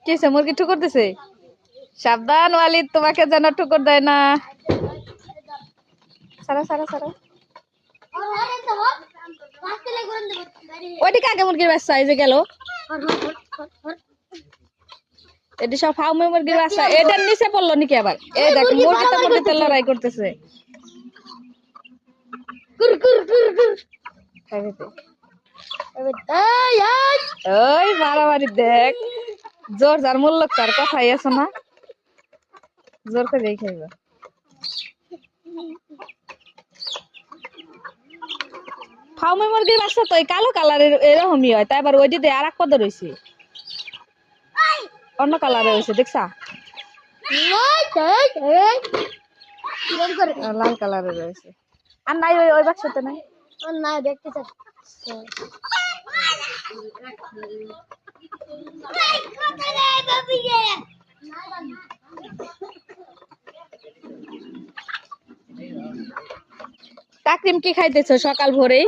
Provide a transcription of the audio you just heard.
কিসে মুরগি ঠুকর দিছে? সাবধান ওয়ালিদ, তোমাকে যেন ঠুকর দেয় না। সারা সারা সারা। ওইদিকে আগে মুরগির বাচ্চা এই যে গেল। এটি সব ফাউমে মুরগির বাচ্চা। এটার নিচে পড়লো নাকি আবার? এই দেখ মুরগিটা মুরগিতে লড়াই করতেছে। ওই মারামারি দেখ, জোর যার মূল্য তার কথাই আছে না, জোর করে খাইব। ফাউমে মুরগির বাচ্চা তো কালো কালারের এরকমই হয়, তাই আবার ওই দিকে আর এক পদ রয়েছে, অন্য কালারের হয়েছে দেখছা, লাল কালারের রয়েছে। আর নাই ওই ওই বাক্সতে নাই, না দেখতে চাচ্ছি। কাকরিম কি খাইতেছো সকাল ভোরেই?